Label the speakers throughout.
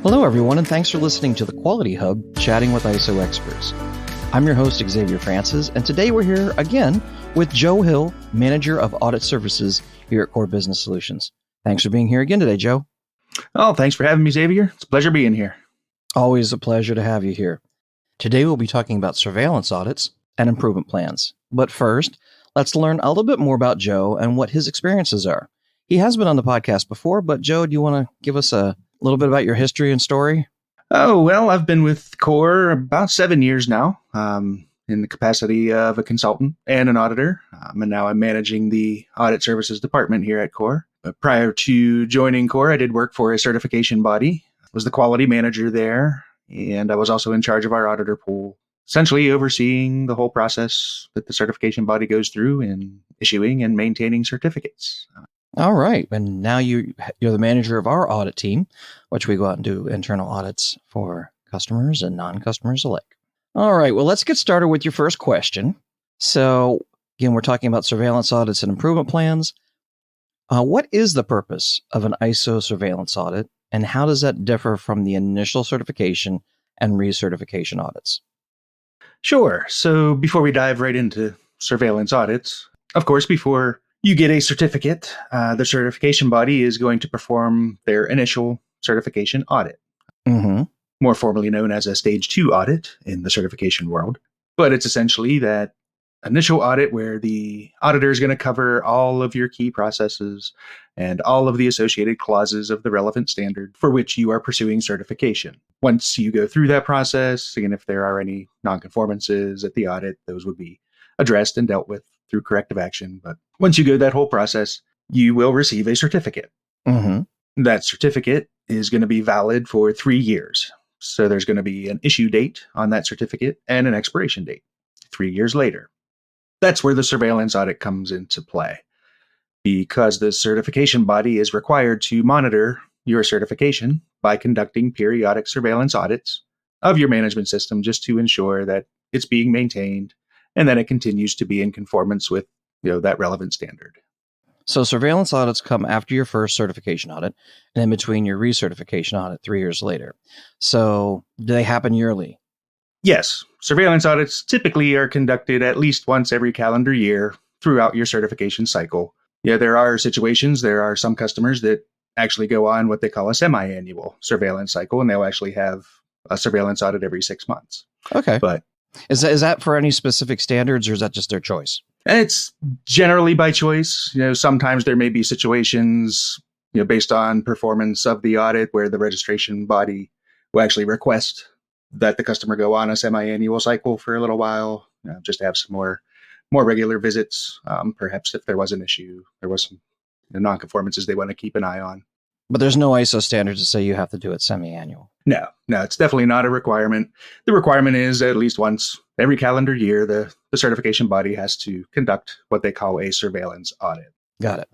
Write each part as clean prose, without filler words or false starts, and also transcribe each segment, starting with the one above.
Speaker 1: Hello, everyone, and thanks for listening to the Quality Hub, chatting with ISO experts. I'm your host, Xavier Francis, and today we're here again with Joe Hill, Manager of Audit Services here at Core Business Solutions. Thanks for being here again today, Joe.
Speaker 2: Oh, thanks for having me, Xavier. It's a pleasure being here.
Speaker 1: Always a pleasure to have you here. Today we'll be talking about surveillance audits and improvement plans. But first, let's learn a little bit more about Joe and what his experiences are. He has been on the podcast before, but Joe, do you want to give us a little bit about your history and story?
Speaker 2: Oh, well, I've been with Core about 7 years now, in the capacity of a consultant and an auditor. And now I'm managing the Audit Services department here at Core. But prior to joining Core, I did work for a certification body. I was the quality manager there, and I was also in charge of our auditor pool, essentially overseeing the whole process that the certification body goes through in issuing and maintaining certificates.
Speaker 1: All right. And now you're the manager of our audit team, which we go out and do internal audits for customers and non-customers alike. All right. Well, let's get started with your first question. So again, we're talking about surveillance audits and improvement plans. What is the purpose of an ISO surveillance audit, and how does that differ from the initial certification and recertification audits?
Speaker 2: Sure. So before we dive right into surveillance audits, of course, before you get a certificate, the certification body is going to perform their initial certification audit, more formally known as a stage 2 audit in the certification world. But it's essentially that initial audit where the auditor is going to cover all of your key processes and all of the associated clauses of the relevant standard for which you are pursuing certification. Once you go through that process, again, if there are any nonconformances at the audit, those would be addressed and dealt with through corrective action. But once you go that whole process, you will receive a certificate. That certificate is going to be valid for 3 years. So there's going to be an issue date on that certificate and an expiration date 3 years later. That's where the surveillance audit comes into play, because the certification body is required to monitor your certification by conducting periodic surveillance audits of your management system just to ensure that it's being maintained and that it continues to be in conformance with that relevant standard.
Speaker 1: So surveillance audits come after your first certification audit and in between your recertification audit 3 years later. So do they happen yearly?
Speaker 2: Yes. Surveillance audits typically are conducted at least once every calendar year throughout your certification cycle. Yeah, there are situations, there are some customers that actually go on what they call a semi-annual surveillance cycle, and they'll actually have a surveillance audit every 6 months.
Speaker 1: Okay.
Speaker 2: But
Speaker 1: Is that for any specific standards, or is that just their choice?
Speaker 2: it's generally by choice. Sometimes there may be situations, based on performance of the audit where the registration body will actually request that the customer go on a semi-annual cycle for a little while, just to have some more regular visits. Perhaps if there was an issue, there was some non-conformances they want to keep an eye on.
Speaker 1: But there's no ISO standards that say you have to do it semi-annual.
Speaker 2: No, it's definitely not a requirement. The requirement is at least once every calendar year, the certification body has to conduct what they call a surveillance audit.
Speaker 1: Got it.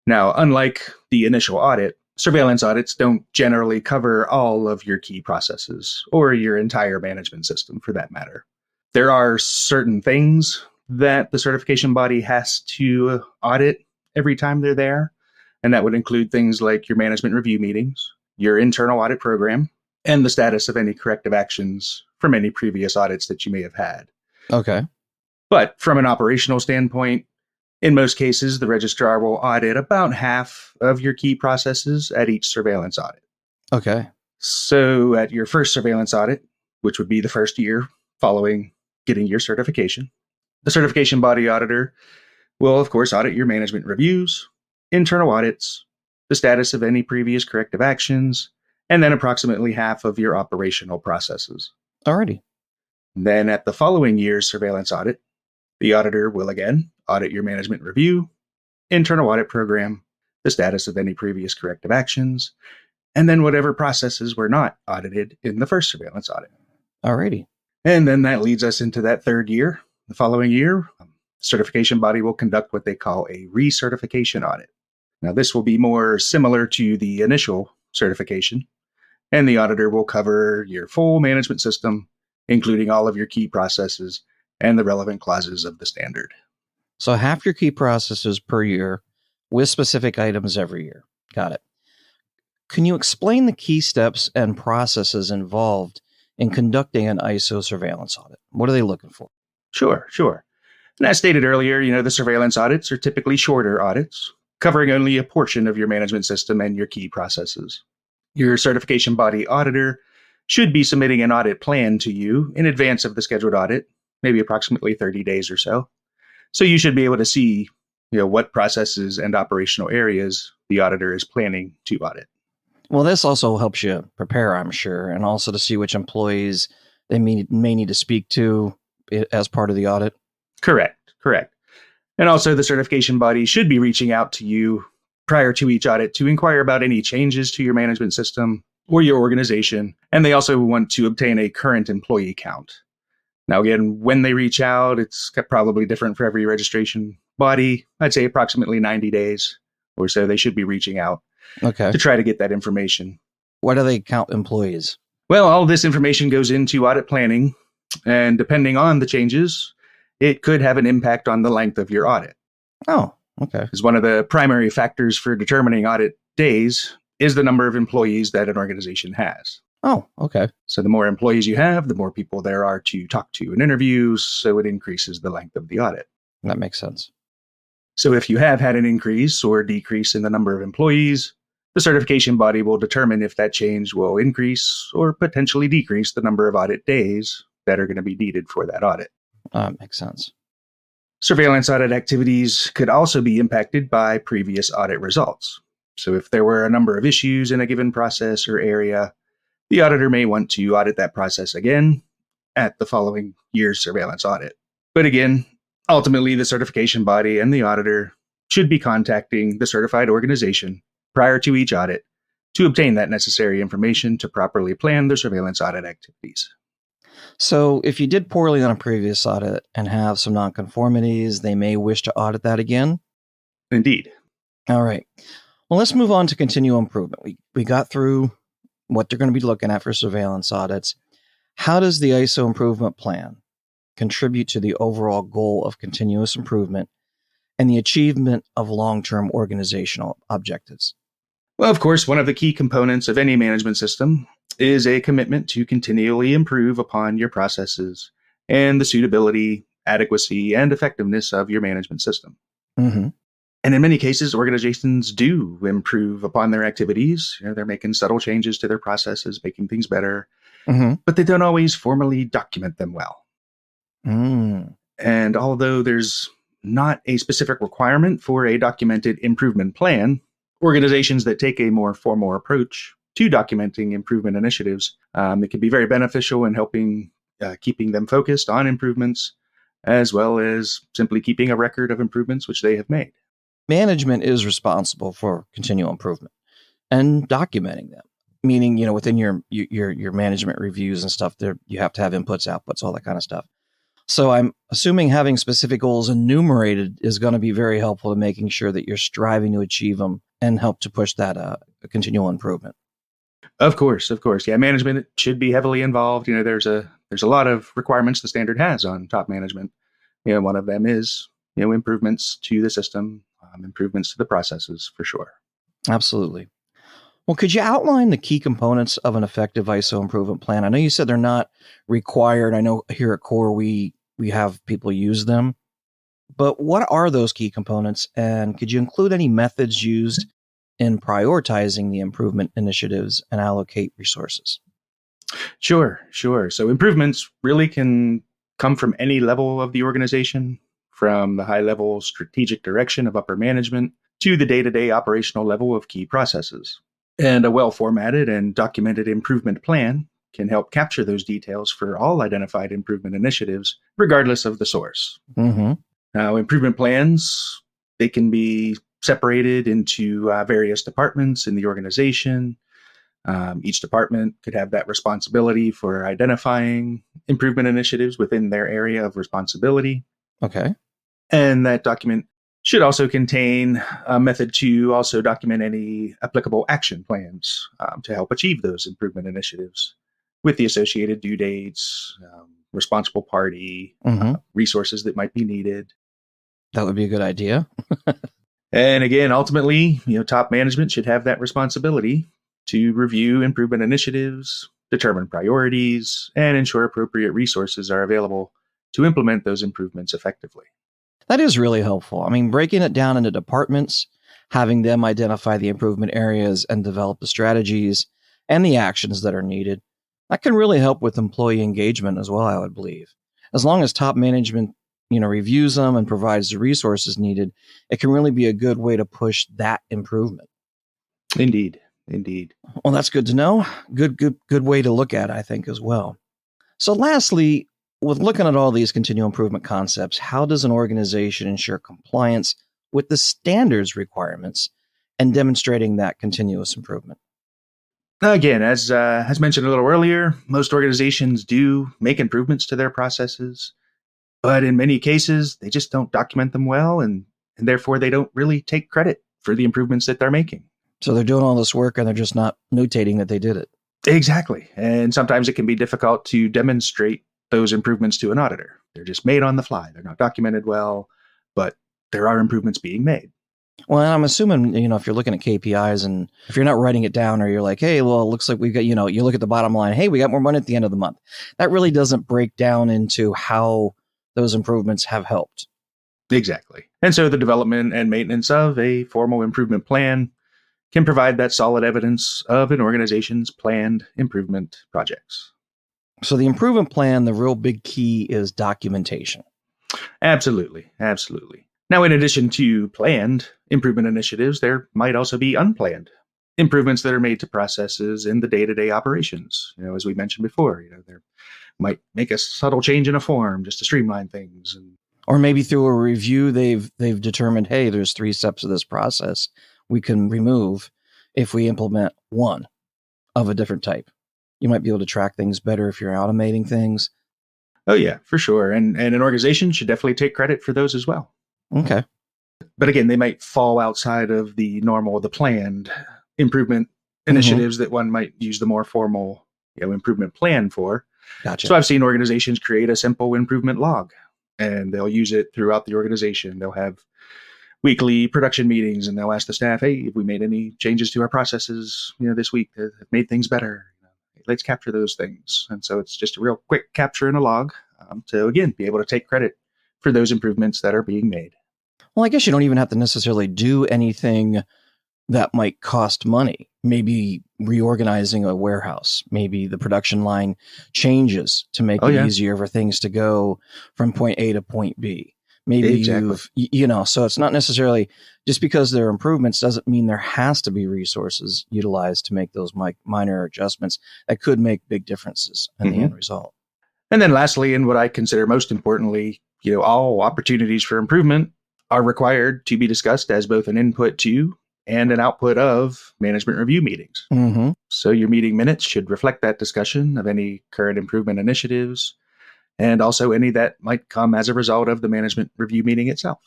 Speaker 2: Now, unlike the initial audit, surveillance audits don't generally cover all of your key processes or your entire management system for that matter. There are certain things that the certification body has to audit every time they're there. And that would include things like your management review meetings, your internal audit program, and the status of any corrective actions from any previous audits that you may have had.
Speaker 1: Okay.
Speaker 2: But from an operational standpoint, in most cases, the registrar will audit about half of your key processes at each surveillance audit.
Speaker 1: Okay.
Speaker 2: So at your first surveillance audit, which would be the first year following getting your certification, the certification body auditor will, of course, audit your management reviews, internal audits, the status of any previous corrective actions, and then approximately half of your operational processes.
Speaker 1: Alrighty.
Speaker 2: Then at the following year's surveillance audit, the auditor will again audit your management review, internal audit program, the status of any previous corrective actions, and then whatever processes were not audited in the first surveillance audit.
Speaker 1: Alrighty.
Speaker 2: And then that leads us into that third year. The following year, the certification body will conduct what they call a recertification audit. Now, this will be more similar to the initial certification, and the auditor will cover your full management system, including all of your key processes and the relevant clauses of the standard.
Speaker 1: So half your key processes per year with specific items every year. Got it. Can you explain the key steps and processes involved in conducting an ISO surveillance audit? What are they looking for?
Speaker 2: Sure. And as stated earlier, the surveillance audits are typically shorter audits, covering only a portion of your management system and your key processes. Your certification body auditor should be submitting an audit plan to you in advance of the scheduled audit, maybe approximately 30 days or so. So you should be able to see, what processes and operational areas the auditor is planning to audit.
Speaker 1: Well, this also helps you prepare, I'm sure, and also to see which employees they may need to speak to as part of the audit.
Speaker 2: Correct. And also, the certification body should be reaching out to you prior to each audit to inquire about any changes to your management system or your organization. And they also want to obtain a current employee count. Now, again, when they reach out, it's probably different for every registration body. I'd say approximately 90 days or so they should be reaching out to try to get that information.
Speaker 1: Why do they count employees?
Speaker 2: Well, all this information goes into audit planning, and depending on the changes, it could have an impact on the length of your audit.
Speaker 1: Oh, okay.
Speaker 2: Because one of the primary factors for determining audit days is the number of employees that an organization has.
Speaker 1: Oh, okay.
Speaker 2: So the more employees you have, the more people there are to talk to and interview, so it increases the length of the audit.
Speaker 1: That makes sense.
Speaker 2: So if you have had an increase or decrease in the number of employees, the certification body will determine if that change will increase or potentially decrease the number of audit days that are going to be needed for that audit.
Speaker 1: Makes sense.
Speaker 2: Surveillance audit activities could also be impacted by previous audit results. So if there were a number of issues in a given process or area, the auditor may want to audit that process again at the following year's surveillance audit. But again, ultimately, the certification body and the auditor should be contacting the certified organization prior to each audit to obtain that necessary information to properly plan their surveillance audit activities.
Speaker 1: So if you did poorly on a previous audit and have some nonconformities, they may wish to audit that again?
Speaker 2: Indeed.
Speaker 1: All right. Well, let's move on to continual improvement. We got through what they're going to be looking at for surveillance audits. How does the ISO improvement plan contribute to the overall goal of continuous improvement and the achievement of long-term organizational objectives?
Speaker 2: Well, of course, one of the key components of any management system is a commitment to continually improve upon your processes and the suitability, adequacy, and effectiveness of your management system.
Speaker 1: Mm-hmm.
Speaker 2: And in many cases, organizations do improve upon their activities. They're making subtle changes to their processes, making things better, but they don't always formally document them well. And although there's not a specific requirement for a documented improvement plan, organizations that take a more formal approach to documenting improvement initiatives, it can be very beneficial in helping keeping them focused on improvements, as well as simply keeping a record of improvements which they have made.
Speaker 1: Management is responsible for continual improvement and documenting them. Meaning, within your management reviews and stuff, there you have to have inputs, outputs, all that kind of stuff. So I'm assuming having specific goals enumerated is going to be very helpful to making sure that you're striving to achieve them and help to push that continual improvement.
Speaker 2: Of course. Yeah, management should be heavily involved. There's a lot of requirements the standard has on top management. One of them is improvements to the system, improvements to the processes, for sure.
Speaker 1: Absolutely. Well, could you outline the key components of an effective ISO improvement plan? I know you said they're not required. I know here at Core we have people use them. But what are those key components? And could you include any methods used in prioritizing the improvement initiatives and allocate resources?
Speaker 2: Sure. So improvements really can come from any level of the organization, from the high-level strategic direction of upper management to the day-to-day operational level of key processes. And a well-formatted and documented improvement plan can help capture those details for all identified improvement initiatives, regardless of the source.
Speaker 1: Mm-hmm.
Speaker 2: Now, improvement plans, they can be separated into various departments in the organization. Each department could have that responsibility for identifying improvement initiatives within their area of responsibility.
Speaker 1: Okay.
Speaker 2: And that document should also contain a method to also document any applicable action plans to help achieve those improvement initiatives with the associated due dates, responsible party, resources that might be needed.
Speaker 1: That would be a good idea.
Speaker 2: And again, ultimately, top management should have that responsibility to review improvement initiatives, determine priorities, and ensure appropriate resources are available to implement those improvements effectively.
Speaker 1: That is really helpful. I mean, breaking it down into departments, having them identify the improvement areas and develop the strategies and the actions that are needed, that can really help with employee engagement as well, I would believe. As long as top management, reviews them and provides the resources needed, it can really be a good way to push that improvement.
Speaker 2: Indeed. Indeed.
Speaker 1: Well, that's good to know. Good way to look at it, I think, as well. So lastly, with looking at all these continual improvement concepts, how does an organization ensure compliance with the standards requirements and demonstrating that continuous improvement?
Speaker 2: Again, as mentioned a little earlier, most organizations do make improvements to their processes, but in many cases, they just don't document them well, and therefore they don't really take credit for the improvements that they're making.
Speaker 1: So they're doing all this work and they're just not notating that they did it.
Speaker 2: Exactly. And sometimes it can be difficult to demonstrate those improvements to an auditor. They're just made on the fly. They're not documented well, but there are improvements being made.
Speaker 1: Well, I'm assuming, if you're looking at KPIs and if you're not writing it down or you're like, hey, well, it looks like we've got, you look at the bottom line, hey, we got more money at the end of the month. That really doesn't break down into how those improvements have helped.
Speaker 2: Exactly. And so the development and maintenance of a formal improvement plan can provide that solid evidence of an organization's planned improvement projects.
Speaker 1: So the improvement plan, the real big key is documentation.
Speaker 2: Absolutely. Absolutely. Now, in addition to planned improvement initiatives, there might also be unplanned improvements that are made to processes in the day-to-day operations. As we mentioned before, there might make a subtle change in a form just to streamline things.
Speaker 1: Or maybe through a review, they've determined, hey, there's 3 steps of this process we can remove if we implement one of a different type. You might be able to track things better if you're automating things.
Speaker 2: Oh, yeah, for sure. And an organization should definitely take credit for those as well.
Speaker 1: Okay.
Speaker 2: But again, they might fall outside of the planned improvement initiatives that one might use the more formal improvement plan for.
Speaker 1: Gotcha.
Speaker 2: So I've seen organizations create a simple improvement log, and they'll use it throughout the organization. They'll have weekly production meetings, and they'll ask the staff, hey, if we made any changes to our processes this week that have made things better, let's capture those things. And so it's just a real quick capture in a log to, again, be able to take credit for those improvements that are being made.
Speaker 1: Well, I guess you don't even have to necessarily do anything that might cost money. Maybe reorganizing a warehouse. Maybe the production line changes to make it easier for things to go from point A to point B. Maybe
Speaker 2: exactly.
Speaker 1: So it's not necessarily just because there are improvements doesn't mean there has to be resources utilized to make those minor adjustments that could make big differences in the end result.
Speaker 2: And then lastly, and what I consider most importantly, all opportunities for improvement are required to be discussed as both an input to and an output of management review meetings.
Speaker 1: Mm-hmm.
Speaker 2: So your meeting minutes should reflect that discussion of any current improvement initiatives and also any that might come as a result of the management review meeting itself.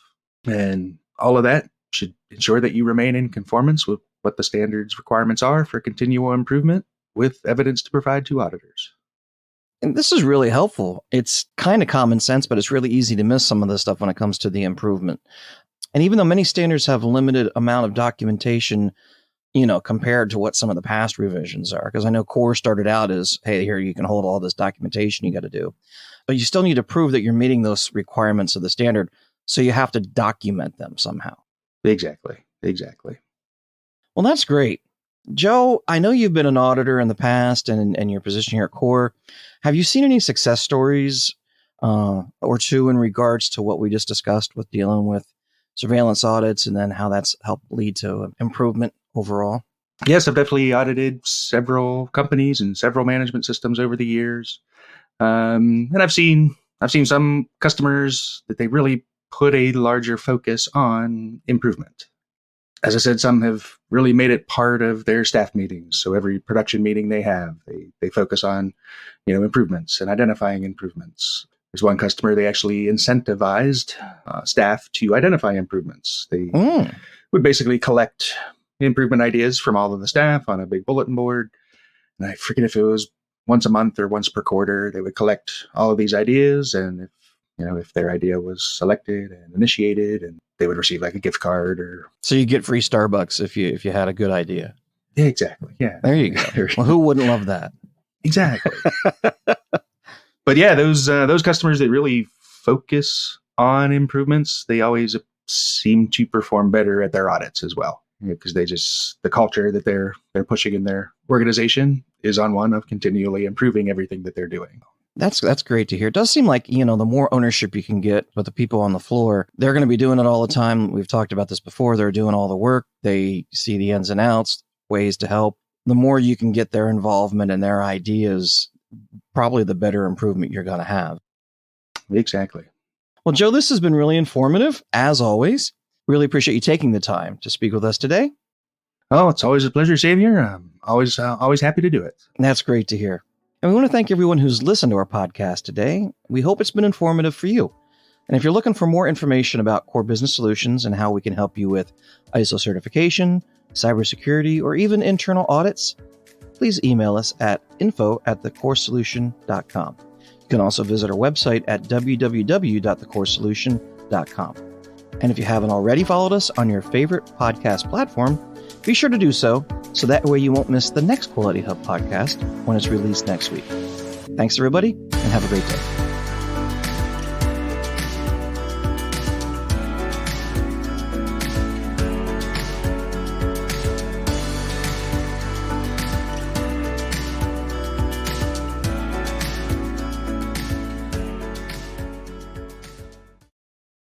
Speaker 2: And all of that should ensure that you remain in conformance with what the standards requirements are for continual improvement with evidence to provide to auditors.
Speaker 1: And this is really helpful. It's kind of common sense, but it's really easy to miss some of this stuff when it comes to the improvement. And even though many standards have limited amount of documentation, compared to what some of the past revisions are, because I know core started out as, hey, here you can hold all this documentation you got to do, but you still need to prove that you're meeting those requirements of the standard. So you have to document them somehow.
Speaker 2: Exactly.
Speaker 1: Well, that's great. Joe, I know you've been an auditor in the past and your position here at Core. Have you seen any success stories or two in regards to what we just discussed with dealing with surveillance audits and then how that's helped lead to improvement overall?
Speaker 2: Yes, I've definitely audited several companies and several management systems over the years. And I've seen some customers that they really put a larger focus on improvement. As I said, some have really made it part of their staff meetings. So every production meeting they have, they focus on, improvements and identifying improvements. There's one customer, they actually incentivized staff to identify improvements. They would basically collect improvement ideas from all of the staff on a big bulletin board. And I forget if it was once a month or once per quarter, they would collect all of these ideas. And if their idea was selected and initiated, and they would receive like a gift card or.
Speaker 1: So you get free Starbucks if you had a good idea.
Speaker 2: Yeah, exactly. Yeah.
Speaker 1: There you go. Well, who wouldn't love that?
Speaker 2: Exactly. But yeah, those customers that really focus on improvements, they always seem to perform better at their audits as well, because the culture that they're pushing in their organization is on one of continually improving everything that they're doing.
Speaker 1: That's great to hear. It does seem like, the more ownership you can get with the people on the floor, they're going to be doing it all the time. We've talked about this before. They're doing all the work. They see the ins and outs, ways to help. The more you can get their involvement and their ideas, probably the better improvement you're going to have.
Speaker 2: Exactly.
Speaker 1: Well, Joe, this has been really informative, as always. Really appreciate you taking the time to speak with us today.
Speaker 2: Oh, it's always a pleasure, Xavier. I'm always happy to do it.
Speaker 1: That's great to hear. And we want to thank everyone who's listened to our podcast today. We hope it's been informative for you. And if you're looking for more information about Core Business Solutions and how we can help you with ISO certification, cybersecurity, or even internal audits, please email us at info@thecoresolution.com. You can also visit our website at www.thecoresolution.com. And if you haven't already followed us on your favorite podcast platform, be sure to do so that way you won't miss the next Quality Hub podcast when it's released next week. Thanks, everybody, and have a great day.